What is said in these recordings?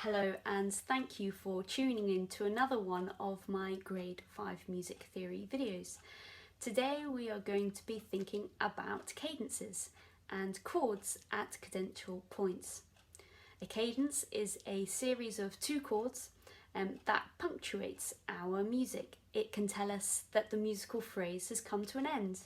Hello and thank you for tuning in to another one of my grade 5 music theory videos. Today we are going to be thinking about cadences and chords at cadential points. A cadence is a series of two chords that punctuates our music. It can tell us that the musical phrase has come to an end,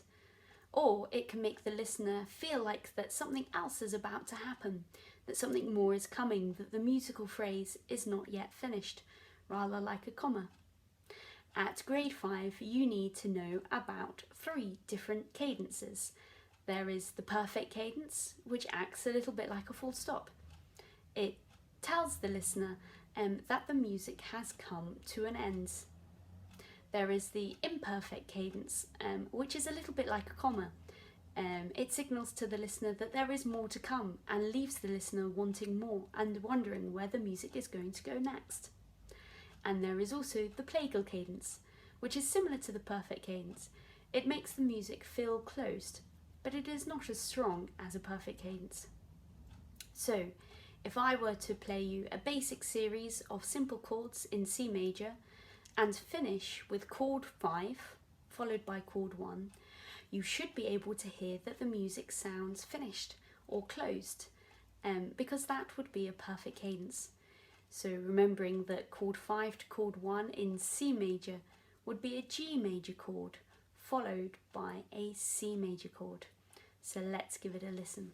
or it can make the listener feel like that something else is about to happen, that something more is coming, that the musical phrase is not yet finished, rather like a comma. At grade 5, you need to know about 3 different cadences. There is the perfect cadence, which acts a little bit like a full stop. It tells the listener that the music has come to an end. There is the imperfect cadence, which is a little bit like a comma. It signals to the listener that there is more to come and leaves the listener wanting more and wondering where the music is going to go next. And there is also the plagal cadence, which is similar to the perfect cadence. It makes the music feel closed, but it is not as strong as a perfect cadence. So, if I were to play you a basic series of simple chords in C major and finish with chord 5 followed by chord 1, you should be able to hear that the music sounds finished or closed, because that would be a perfect cadence. So remembering that chord 5 to chord 1 in C major would be a G major chord followed by a C major chord. So let's give it a listen.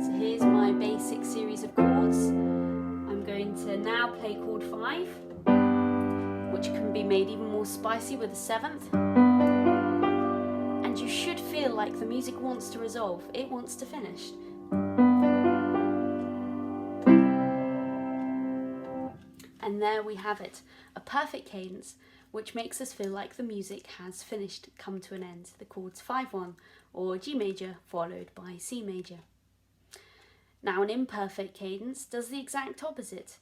So here's my basic series of chords. I'm going to now play chord 5, which can be made even more spicy with a 7th. And you should feel like the music wants to resolve, it wants to finish. And there we have it, a perfect cadence, which makes us feel like the music has finished, come to an end. The chords 5-1 or G major followed by C major. Now an imperfect cadence does the exact opposite.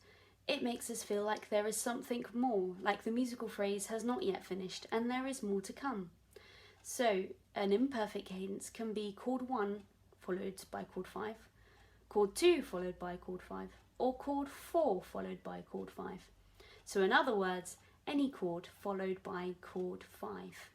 It makes us feel like there is something more, like the musical phrase has not yet finished and there is more to come. So an imperfect cadence can be chord 1 followed by chord 5, chord 2 followed by chord 5, or chord 4 followed by chord 5. So in other words, any chord followed by chord 5.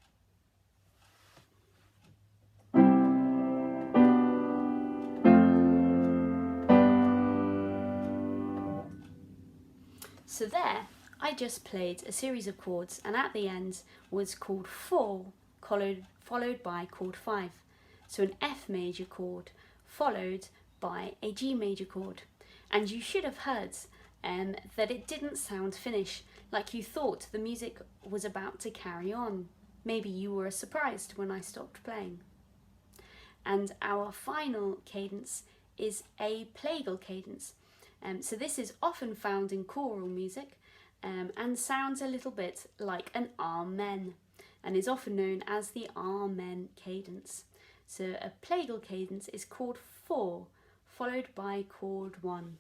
So there, I just played a series of chords and at the end was chord 4 followed by chord 5. So an F major chord followed by a G major chord. And you should have heard that it didn't sound finished, like you thought the music was about to carry on. Maybe you were surprised when I stopped playing. And our final cadence is a plagal cadence. So this is often found in choral music and sounds a little bit like an amen and is often known as the amen cadence. So a plagal cadence is chord 4 followed by chord 1.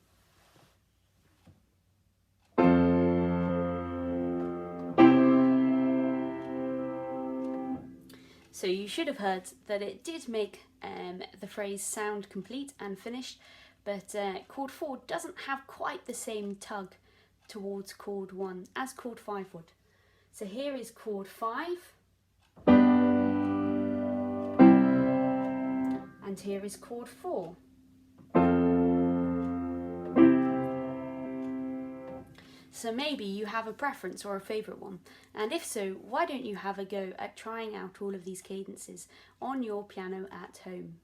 So you should have heard that it did make the phrase sound complete and finished, but chord 4 doesn't have quite the same tug towards chord 1 as chord 5 would. So here is chord 5, and here is chord 4. So maybe you have a preference or a favourite one, and if so, why don't you have a go at trying out all of these cadences on your piano at home?